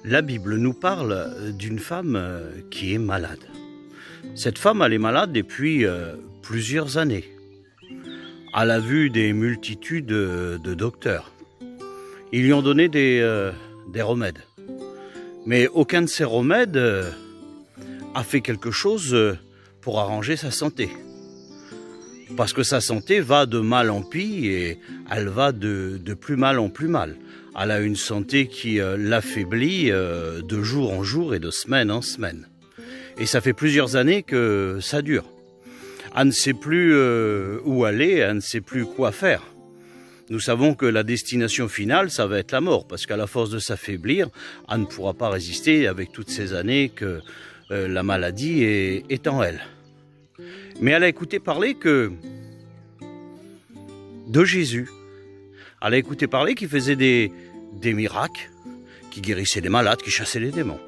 La Bible nous parle d'une femme qui est malade. Cette femme, elle est malade depuis plusieurs années. Elle a vu des multitudes de docteurs. Ils lui ont donné des remèdes. Mais aucun de ces remèdes a fait quelque chose pour arranger sa santé. Parce que sa santé va de mal en pis et elle va de plus mal en plus mal. Elle a une santé qui l'affaiblit de jour en jour et de semaine en semaine. Et ça fait plusieurs années que ça dure. Elle ne sait plus où aller, elle ne sait plus quoi faire. Nous savons que la destination finale, ça va être la mort, parce qu'à la force de s'affaiblir, elle ne pourra pas résister avec toutes ces années que la maladie est en elle. Mais elle a écouté parler de Jésus. Elle a écouté parler qu'il faisait des miracles, qui guérissait les malades, qui chassait les démons.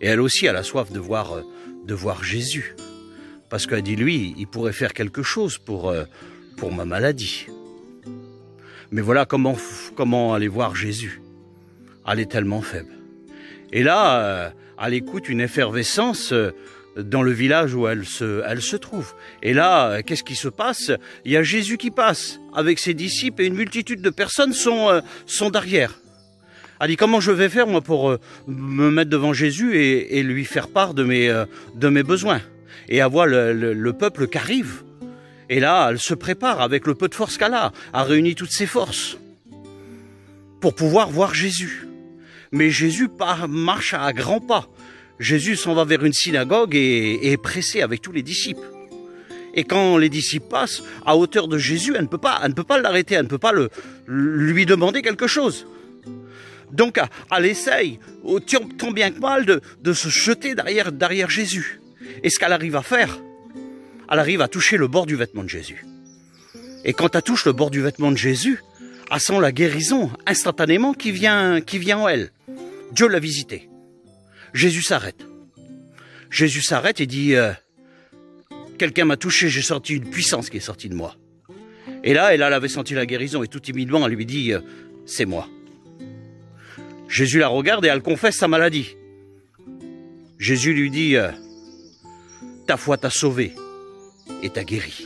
Et elle aussi, elle a soif de voir Jésus. Parce qu'elle dit, lui, il pourrait faire quelque chose pour ma maladie. Mais voilà comment aller voir Jésus. Elle est tellement faible. Et là, elle écoute une effervescence dans le village où elle se trouve. Et là, qu'est-ce qui se passe? Il y a Jésus qui passe avec ses disciples et une multitude de personnes sont derrière. Elle dit, comment je vais faire moi pour me mettre devant Jésus et lui faire part de mes besoins? Et elle voit le peuple qui arrive. Et là, elle se prépare avec le peu de force qu'elle a réuni toutes ses forces pour pouvoir voir Jésus. Mais Jésus marche à grands pas. Jésus s'en va vers une synagogue et est pressé avec tous les disciples. Et quand les disciples passent à hauteur de Jésus, elle ne peut pas l'arrêter, elle ne peut pas lui demander quelque chose. Donc elle essaye, tant bien que mal, de se jeter derrière Jésus. Et ce qu'elle arrive à faire, elle arrive à toucher le bord du vêtement de Jésus. Et quand elle touche le bord du vêtement de Jésus, elle sent la guérison instantanément qui vient en elle. Dieu l'a visité. Jésus s'arrête. Jésus s'arrête et dit quelqu'un m'a touché, j'ai senti une puissance qui est sortie de moi. Et là, elle avait senti la guérison et tout timidement, elle lui dit c'est moi. Jésus la regarde et elle confesse sa maladie. Jésus lui dit ta foi t'a sauvé et t'a guéri.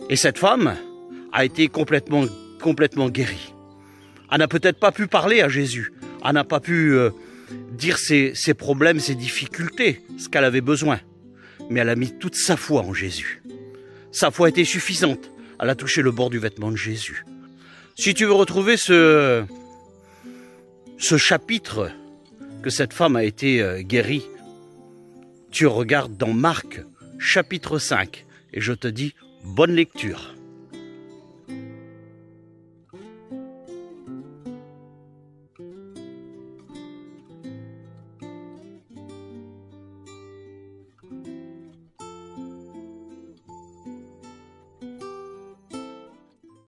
Et cette femme a été complètement guérie. Elle n'a peut-être pas pu parler à Jésus. Elle n'a pas pu dire ses problèmes, ses difficultés, ce qu'elle avait besoin. Mais elle a mis toute sa foi en Jésus. Sa foi était suffisante. Elle a touché le bord du vêtement de Jésus. Si tu veux retrouver ce chapitre que cette femme a été guérie, tu regardes dans Marc, chapitre 5. Et je te dis, bonne lecture.